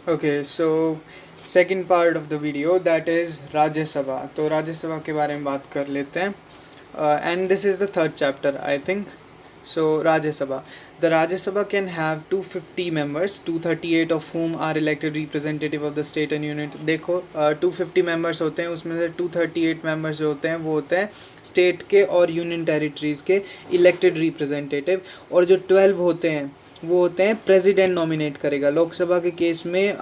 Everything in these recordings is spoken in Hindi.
Okay, so second part of the video that is Rajya Sabha. तो राज्यसभा के बारे में बात कर लेते हैं, and this is the third chapter I think. So Rajya Sabha, the Rajya Sabha can have 250 members, 238 of whom are elected representative of the state and unit। देखो 250 मेंबर्स होते हैं, उसमें से 238 मेंबर्स जो होते हैं वो होते हैं स्टेट के और यूनियन टेरिटरीज़ के इलेक्टेड रिप्रेजेंटेटिव, और जो 12 होते हैं वो होते हैं प्रेसिडेंट नॉमिनेट करेगा। लोकसभा के केस में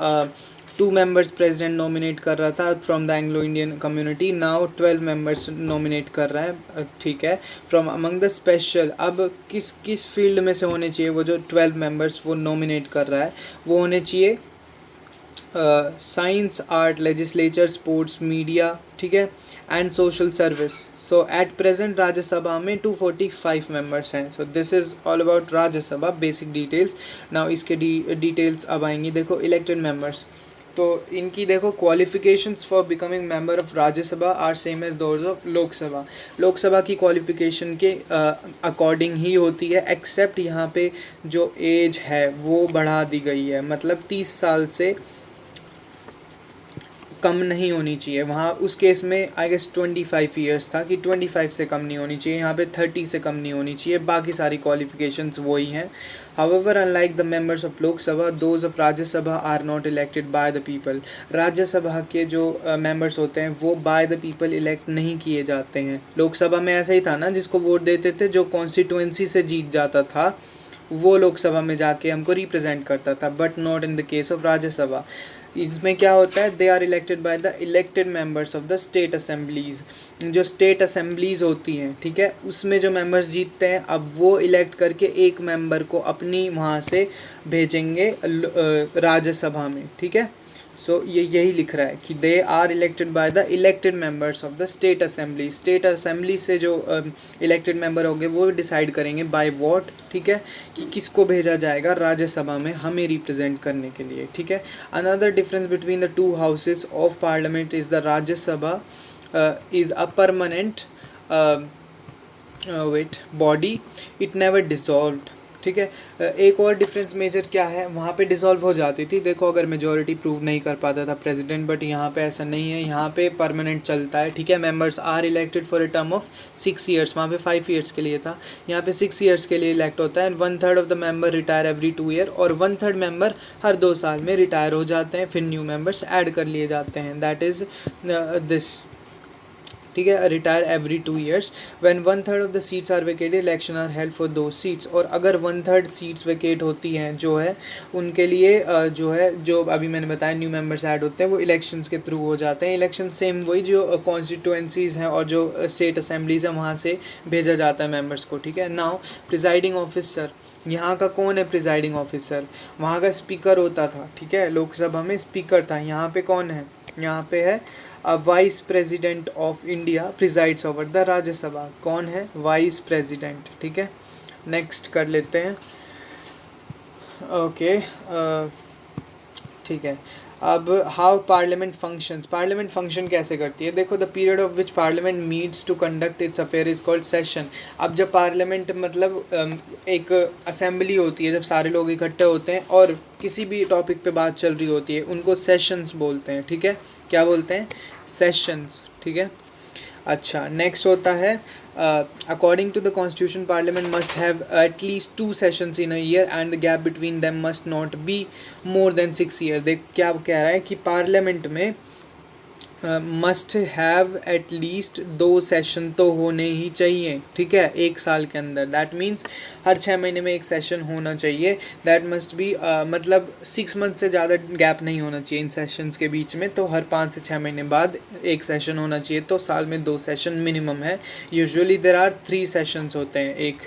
2 members प्रेसिडेंट नॉमिनेट कर रहा था from the Anglo Indian community, now 12 members nominate कर रहा है, ठीक है, फ्रॉम अमंग द स्पेशल। अब किस किस फील्ड में से होने चाहिए वो जो 12 members वो नॉमिनेट कर रहा है, वो होने चाहिए science, art, legislature, sports, media, ठीक है, and social service. So at present Rajya Sabha में 245 मेंबर्स हैं। So this is all about Rajya Sabha, basic details. Now इसके डिटेल्स अब आएंगी। देखो इलेक्टेड मेंबर्स, तो इनकी देखो qualifications for becoming member of Rajya Sabha are same as those of Lok Sabha. Lok Sabha की क्वालिफिकेशन के अकॉर्डिंग ही होती है, एक्सेप्ट यहाँ पे जो एज है वो बढ़ा दी गई है, मतलब 30 साल से कम नहीं होनी चाहिए। वहाँ उस केस में आई गेस 25 ईयर्स था कि 25 से कम नहीं होनी चाहिए, यहाँ पे 30 से कम नहीं होनी चाहिए। बाकी सारी क्वालिफिकेशंस वही हैं। However unlike the members of Lok Sabha, those of Rajya Sabha are not elected by the people. Rajya Sabha के जो मेंबर्स होते हैं वो बाय द पीपल इलेक्ट नहीं किए जाते हैं। लोकसभा में ऐसा ही था ना, जिसको वोट देते थे, जो कॉन्स्टिट्यूएंसी से जीत जाता था वो लोकसभा में जाके हमको रिप्रेजेंट करता था, but not in the case of Rajya Sabha. इसमें क्या होता है, they are elected by the elected members of the state assemblies. जो स्टेट असेंबलीज होती हैं, ठीक है, उसमें जो मेंबर्स जीतते हैं अब वो इलेक्ट करके एक मेंबर को अपनी वहाँ से भेजेंगे राज्यसभा में, ठीक है। सो ये यही लिख रहा है कि they are elected by the elected members of the state assembly. State assembly से जो इलेक्टेड मेंबर होंगे वो डिसाइड करेंगे बाय वॉट, ठीक है, कि किसको भेजा जाएगा राज्यसभा में हमें रिप्रेजेंट करने के लिए, ठीक है। Another difference between the two houses of parliament is the Rajya Sabha is a permanent weight body, it never dissolved, ठीक है। एक और डिफरेंस मेजर क्या है, वहाँ पे डिसॉल्व हो जाती थी, देखो अगर मेजॉरिटी प्रूव नहीं कर पाता था प्रेसिडेंट, बट यहाँ पे ऐसा नहीं है, यहाँ पे परमानेंट चलता है, ठीक है। Members are elected for a term of 6 years, वहाँ पे 5 years के लिए था, यहाँ पे 6 years के लिए इलेक्ट होता है। 1/3 of the member retire every 2 year, और 1/3 मेंबर हर 2 साल में रिटायर हो जाते हैं, फिर न्यू मेंबर्स ऐड कर लिए जाते हैं, दैट इज़ दिस, ठीक है, retire every 2 years। When 1/3 of the seats are vacated, election are held for दो सीट्स। और अगर 1/3 सीट्स वेकेट होती हैं जो है उनके लिए जो है, जो अभी मैंने बताया न्यू मेंबर्स ऐड होते हैं, वो इलेक्शंस के थ्रू हो जाते हैं। इलेक्शन सेम वही जो कॉन्स्टिट्यूएंसीज़ हैं और जो स्टेट असेंबलीज़ हैं वहाँ से भेजा जाता है मेंबर्स को, ठीक है। नाउ प्रिजाइडिंग ऑफिसर, यहाँ का कौन है प्रिजाइडिंग ऑफिसर, वहाँ का स्पीकर होता था, ठीक है, लोकसभा में स्पीकर था, यहाँ पे कौन है, यहाँ पे है vice president of India presides over the Rajya Sabha. कौन है, वाइस प्रेसिडेंट, ठीक है। नेक्स्ट कर लेते हैं, ओके, ठीक है। अब how parliament functions, parliament function कैसे करती है, देखो the period of which parliament meets to conduct its affair is called session. अब जब पार्लियामेंट मतलब एक असेंबली होती है, जब सारे लोग इकट्ठे होते हैं और किसी भी टॉपिक पे बात चल रही होती है, उनको सेशंस बोलते हैं, ठीक है। क्या बोलते हैं, सेशंस, ठीक है। अच्छा, नेक्स्ट होता है according to the constitution parliament must have at least 2 sessions in a year and the gap between them must not be more than 6 years। देख क्या कह रहा है कि पार्लियामेंट में must have at least 2 session तो होने ही चाहिए, ठीक है, एक साल के अंदर। दैट मीन्स हर 6 महीने में एक सेशन होना चाहिए। दैट मस्ट बी मतलब 6 month से ज़्यादा गैप नहीं होना चाहिए इन सेशंस के बीच में, तो हर 5 से 6 महीने बाद एक सेशन होना चाहिए, तो साल में 2 सेशन मिनिमम है। यूजुअली देर आर 3 सेशंस होते हैं एक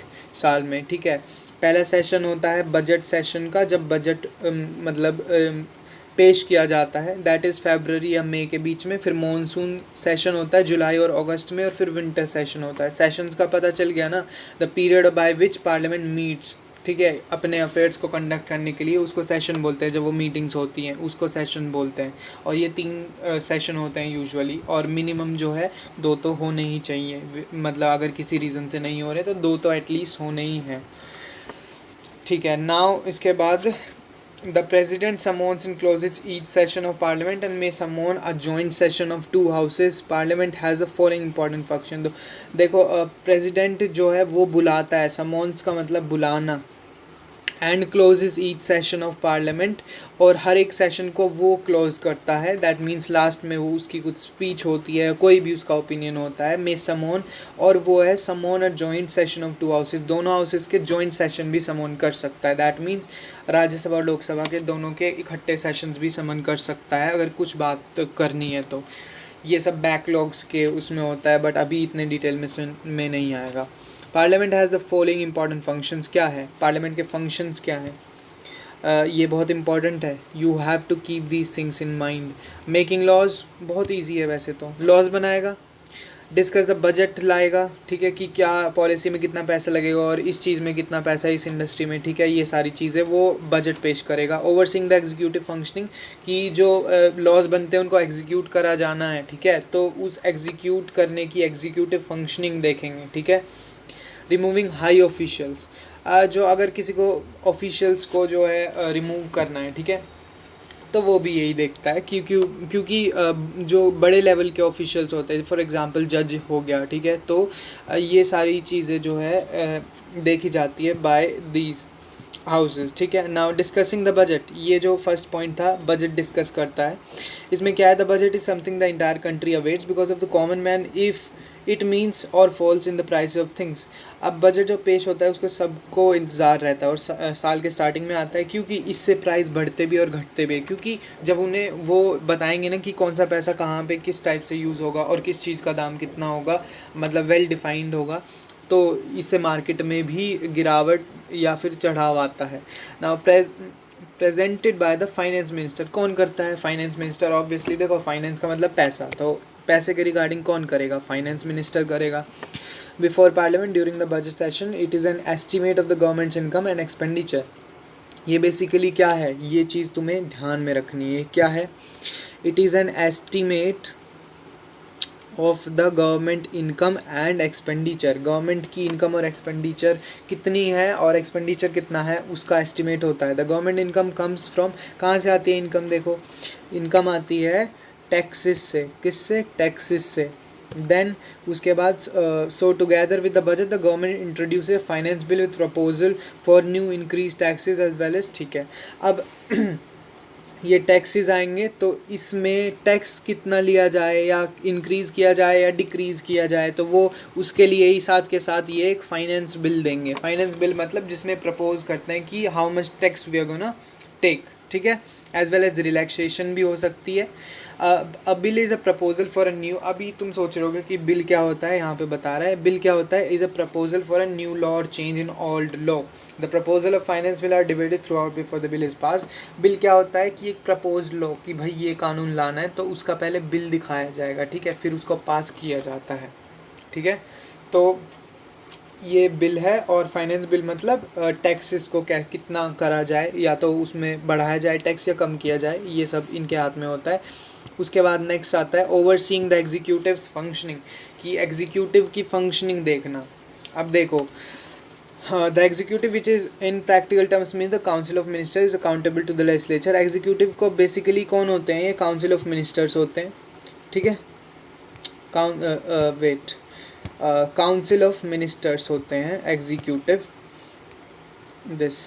साल में, ठीक है। पहला सेशन होता है बजट सेशन का, जब बजट मतलब पेश किया जाता है, दैट इज़ फरवरी या मई के बीच में। फिर मॉनसून सेशन होता है जुलाई और अगस्त में, और फिर विंटर सेशन होता है। सेशंस का पता चल गया ना, the period by which parliament meets, ठीक है, अपने अफेयर्स को कंडक्ट करने के लिए उसको सेशन बोलते हैं। जब वो मीटिंग्स होती हैं उसको सेशन बोलते हैं, और ये 3 सेशन होते हैं यूजुअली, और मिनिमम जो है 2 तो होने ही चाहिए, मतलब अगर किसी रीज़न से नहीं हो रहे तो 2 तो एटलीस्ट होने ही हैं, ठीक है। नाउ इसके बाद The president summons and closes each session of parliament and may summon a joint session of two houses. Parliament has the following important function. तो देखो president जो है वो बुलाता है, summons का मतलब बुलाना, and closes each session of parliament, और हर एक सेशन को वो क्लोज करता है. दैट मीन्स लास्ट में वो उसकी कुछ स्पीच होती है, कोई भी उसका ओपिनियन होता है. मे समोन, और वो है summon a joint session of two houses, दोनों हाउसेज के जॉइंट सेशन भी समोन कर सकता है. दैट मीन्स राज्यसभा और लोकसभा के दोनों के इकट्ठे सेशंस भी समन कर सकता है अगर कुछ बात करनी है तो. ये सब बैकलॉग्स के उसमें होता है, बट अभी इतने डिटेल में नहीं आएगा. Parliament has the following important functions. क्या है पार्लियामेंट के फंक्शंस, क्या है? ये बहुत इंपॉर्टेंट है. You have to keep these things in mind. Making laws, बहुत ईजी है वैसे तो, लॉज बनाएगा. डिस्कस द बजट लाएगा, ठीक है, कि क्या पॉलिसी में कितना पैसा लगेगा और इस चीज़ में कितना पैसा है, इस इंडस्ट्री में, ठीक है, ये सारी चीज़ें वो बजट पेश करेगा. ओवरसीइंग द एग्जीक्यूटिव फंक्शनिंग, कि जो लॉज बनते हैं उनको एग्जीक्यूट करा जाना है, ठीक है, तो उस एग्जीक्यूट करने की एग्जीक्यूटिव फंक्शनिंग देखेंगे, ठीक है. रिमूविंग हाई ऑफिशियल्स, जो अगर किसी को ऑफिशियल्स को जो है रिमूव करना है, ठीक है, तो वो भी यही देखता है. क्योंकि जो बड़े लेवल के ऑफिशियल्स होते हैं, फॉर एग्जांपल जज हो गया, ठीक है, तो ये सारी चीज़ें जो है देखी जाती है बाय दीज हाउसेस, ठीक है. नाउ डिस्कसिंग द बजट, ये जो फर्स्ट पॉइंट था, बजट डिस्कस करता है. इसमें क्या है, the budget is something the entire country awaits because of the common man if it means और falls in the price of things. अब बजट जो पेश होता है उसको सबको इंतज़ार रहता है और साल के स्टार्टिंग में आता है, क्योंकि इससे प्राइस बढ़ते भी और घटते भी. क्योंकि जब उन्हें वो बताएंगे ना कि कौन सा पैसा कहाँ पे किस टाइप से यूज़ होगा और किस चीज़ का दाम कितना होगा, मतलब वेल डिफाइंड होगा, तो इससे मार्केट में भी गिरावट या फिर चढ़ाव आता है. Now presented by the finance minister. कौन करता है? Finance minister. ऑब्वियसली देखो, फाइनेंस का मतलब पैसा, तो पैसे के रिगार्डिंग कौन करेगा? फाइनेंस मिनिस्टर करेगा. Before parliament during the budget session it is an estimate of the governments income and expenditure. ये बेसिकली क्या है, ये चीज़ तुम्हें ध्यान में रखनी है. क्या है? It is an estimate of the government income and expenditure. Government की इनकम और एक्सपेंडिचर कितनी है और एक्सपेंडिचर कितना है, उसका एस्टिमेट होता है. The government income comes from, कहाँ से आती है इनकम? देखो, इनकम आती है टैक्सेस से. किससे? टैक्सेस से. देन उसके बाद so together with the budget the government introduce a finance bill with proposal for new increase taxes as well as, ठीक है. अब ये टैक्सेस आएंगे तो इसमें टैक्स कितना लिया जाए या इंक्रीज़ किया जाए या डिक्रीज़ किया जाए, तो वो उसके लिए ही साथ के साथ ये एक फाइनेंस बिल देंगे. फाइनेंस बिल मतलब जिसमें प्रपोज करते हैं कि how much tax we are gonna take, ठीक है, एज वेल एज रिलैक्सेशन भी हो सकती है. अ bill is a proposal for a new. अभी तुम सोच रहे होगे कि बिल क्या होता है, यहाँ पे बता रहा है बिल क्या होता है. Is a proposal for a new law और change in old law. The proposal of finance bill are debated throughout before the bill is pass. Bill क्या होता है कि एक प्रपोज लॉ कि भाई ये कानून लाना है, तो उसका पहले बिल दिखाया जाएगा, ठीक है, फिर उसको पास किया जाता है, ठीक है. तो ये बिल है. और फाइनेंस बिल मतलब टैक्सेस को क्या कितना करा जाए, या तो उसमें बढ़ाया जाए टैक्स या कम किया जाए, ये सब इनके हाथ में होता है. उसके बाद नेक्स्ट आता है ओवरसीइंग द एग्जीक्यूटिव्स फंक्शनिंग, कि एग्जीक्यूटिव की फंक्शनिंग देखना. अब देखो, the executive which is in practical terms mean the council of minister is accountable to the legislature. Executive को बेसिकली कौन होते हैं? ये काउंसिल ऑफ मिनिस्टर्स होते हैं, ठीक है. काउंसिल ऑफ मिनिस्टर्स होते हैं executive. This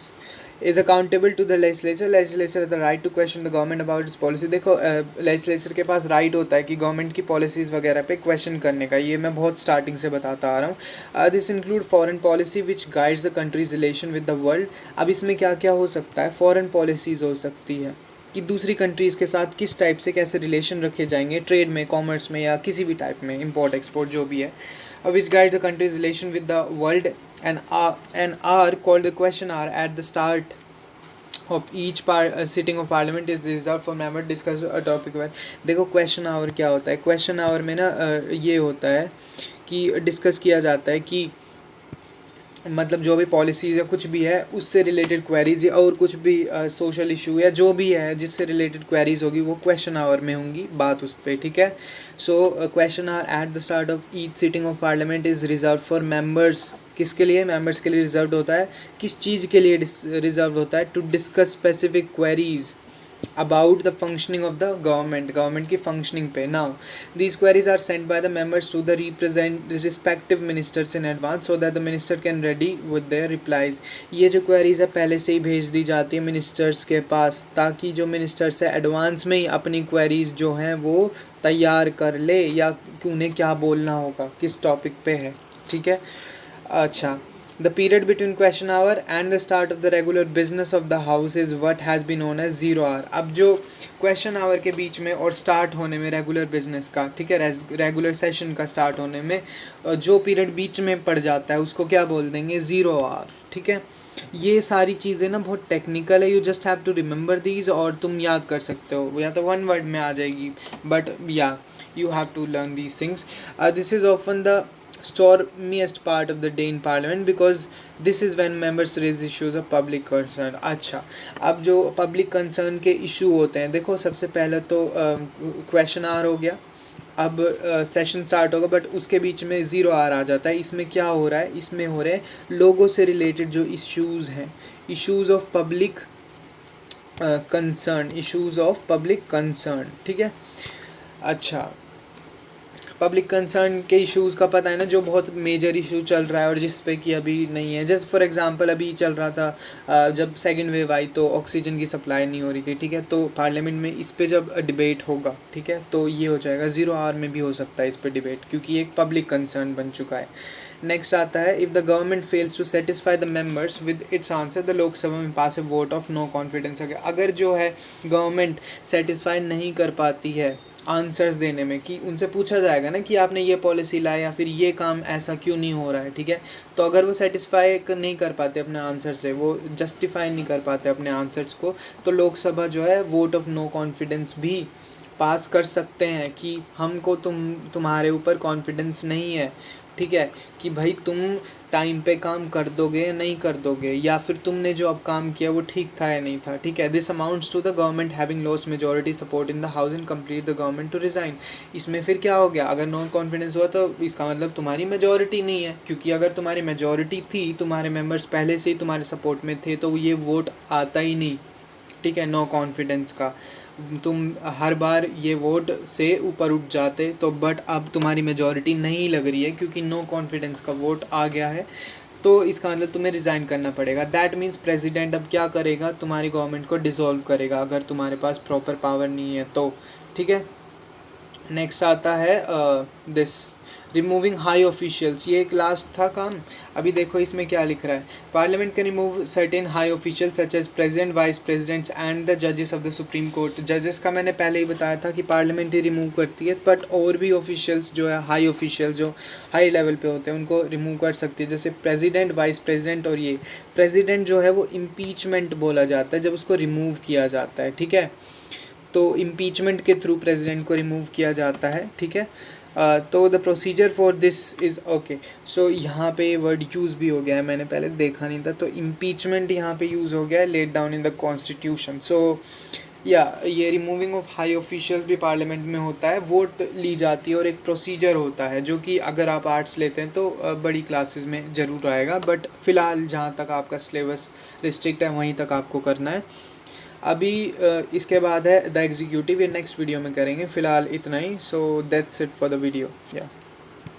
is accountable to the legislature. Legislature the right to question the government about its policy. देखो, लेजिस्लेचर के पास राइट होता है कि गवर्नमेंट की पॉलिसीज़ वगैरह पे क्वेश्चन करने का. ये मैं बहुत स्टार्टिंग से बताता आ रहा हूँ. This include foreign policy which guides the countries relation with the world. अब इसमें क्या क्या हो सकता है? फॉरेन पॉलिसीज़ हो सकती है कि दूसरी कंट्रीज़ के साथ किस टाइप से कैसे रिलेशन रखे जाएंगे, ट्रेड में, कॉमर्स में, या किसी भी टाइप में, इम्पोर्ट एक्सपोर्ट जो भी है. Which guides the country's relation with the world, and are called the question hour at the start of each sitting of parliament is reserved for member discuss a topic where. देखो, क्वेश्चन आवर क्या होता है? क्वेश्चन आवर में ना ये होता है कि डिस्कस किया जाता है कि मतलब जो भी पॉलिसीज़ या कुछ भी है उससे रिलेटेड क्वेरीज या और कुछ भी सोशल इशू या जो भी है जिससे रिलेटेड क्वेरीज होगी वो क्वेश्चन आवर में होंगी बात उस पर, ठीक है. So question hour at the start of each sitting of parliament is reserve for members किसके लिए मेंबर्स के लिए रिजर्व होता है, किस चीज़ के लिए रिजर्व होता है, to discuss specific queries about the functioning of the government की फंक्शनिंग पे. Now these queries are sent by the members to the respective ministers in advance so that the minister can ready with their replies. ये जो क्वेरीज है पहले से ही भेज दी जाती है मिनिस्टर्स के पास, ताकि जो मिनिस्टर्स है एडवांस में ही अपनी क्वेरीज जो हैं वो तैयार कर ले, या उन्हें क्या बोलना होगा, किस टॉपिक पे है. ठीक है. अच्छा, the period between question hour and the start of the regular business of the house is what has been known as 0 hour. अब जो question hour के बीच में और start होने में regular business का, ठीक है, regular session का start होने में जो period बीच में पड़ जाता है उसको क्या बोल देंगे, 0 hour. ठीक है. ये सारी चीज़ें ना बहुत टेक्निकल है, you just have to remember these, और तुम याद कर सकते हो, या तो वन वर्ड में आ जाएगी, but yeah you have to learn these things. This is often the stormiest part of the day in parliament because this is when members raise issues of public concern. अच्छा, अब जो public concern के issue होते हैं, देखो सबसे पहले तो question hour हो गया, अब सेशन स्टार्ट होगा, बट उसके बीच में 0 hour आ जाता है. इसमें क्या हो रहा है, इसमें हो रहे हैं लोगों से रिलेटेड जो इश्यूज़ हैं, issues of public concern, issues of public concern. ठीक है. अच्छा, पब्लिक कंसर्न के इश्यूज़ का पता है ना, जो बहुत मेजर इशू चल रहा है और जिस पे कि अभी नहीं है. जैसे फॉर एग्जांपल अभी चल रहा था जब सेकंड वेव आई तो ऑक्सीजन की सप्लाई नहीं हो रही थी. ठीक है. तो पार्लियामेंट में इस पे जब डिबेट होगा, ठीक है, तो ये हो जाएगा 0 hour में भी हो सकता है इस पे डिबेट, क्योंकि ये एक पब्लिक कंसर्न बन चुका है. नेक्स्ट आता है, if the government fails to satisfy the members with its answer the Lok Sabha में pass a vote of no confidence. अगर जो है गवर्नमेंट सेटिस्फाई नहीं कर पाती है आंसर्स देने में, कि उनसे पूछा जाएगा ना कि आपने ये पॉलिसी लाई या फिर ये काम ऐसा क्यों नहीं हो रहा है. ठीक है. तो अगर वो सेटिस्फाई नहीं कर पाते अपने आंसर से, वो जस्टिफाई नहीं कर पाते अपने आंसर्स को, तो लोकसभा जो है वोट ऑफ नो कॉन्फिडेंस भी पास कर सकते हैं कि हमको तुम्हारे ऊपर कॉन्फिडेंस नहीं है. ठीक है, कि भाई तुम टाइम पे काम कर दोगे या नहीं कर दोगे, या फिर तुमने जो अब काम किया वो ठीक था या नहीं था. ठीक है. This amounts to the government having lost majority support in the house and complete the government to resign. इसमें फिर क्या हो गया, अगर नॉन कॉन्फिडेंस हुआ तो इसका मतलब तुम्हारी मेजॉरिटी नहीं है, क्योंकि अगर तुम्हारी मेजॉरिटी थी, तुम्हारे मेंबर्स पहले से ही तुम्हारे सपोर्ट में थे, तो ये वोट आता ही नहीं. ठीक है. नो कॉन्फिडेंस का तुम हर बार ये वोट से ऊपर उठ जाते, तो बट अब तुम्हारी मेजॉरिटी नहीं लग रही है क्योंकि नो कॉन्फिडेंस का वोट आ गया है, तो इसका मतलब तुम्हें रिज़ाइन करना पड़ेगा. दैट मीन्स प्रेसिडेंट अब क्या करेगा, तुम्हारी गवर्नमेंट को डिसॉल्व करेगा अगर तुम्हारे पास प्रॉपर पावर नहीं है तो. ठीक है. नेक्स्ट आता है दिस रिमूविंग हाई ऑफिशियल्स. ये एक लास्ट था काम. अभी देखो इसमें क्या लिख रहा है, parliament can remove certain high official such as president, vice presidents and the जजेस ऑफ द सुप्रीम कोर्ट. जजेस का मैंने पहले ही बताया था कि पार्लियामेंट ही रिमूव करती है, बट और भी ऑफिशियल्स जो है, हाई ऑफिशियल्स जो हाई लेवल पे होते हैं, उनको रिमूव कर सकती है. जैसे प्रेसिडेंट, वाइस प्रेसिडेंट, और ये प्रेसिडेंट जो है वो इम्पीचमेंट बोला जाता है जब उसको रिमूव किया जाता है. ठीक है. तो इम्पीचमेंट के थ्रू प्रेसिडेंट को रिमूव किया जाता है. ठीक है. तो the procedure for this is okay. So यहाँ पे वर्ड यूज़ भी हो गया है, मैंने पहले देखा नहीं था, तो इम्पीचमेंट यहाँ पे यूज़ हो गया है, laid down in the constitution. So या ये रिमूविंग ऑफ हाई ऑफिशियल्स भी पार्लियामेंट में होता है, वोट ली जाती है और एक प्रोसीजर होता है, जो कि अगर आप आर्ट्स लेते हैं तो बड़ी क्लासेस में ज़रूर आएगा, बट फ़िलहाल जहाँ तक आपका सिलेबस रिस्ट्रिक्ट है वहीं तक आपको करना है. अभी इसके बाद है द एग्जीक्यूटिव, ये नेक्स्ट वीडियो में करेंगे. फ़िलहाल इतना ही. So that's it for the video. या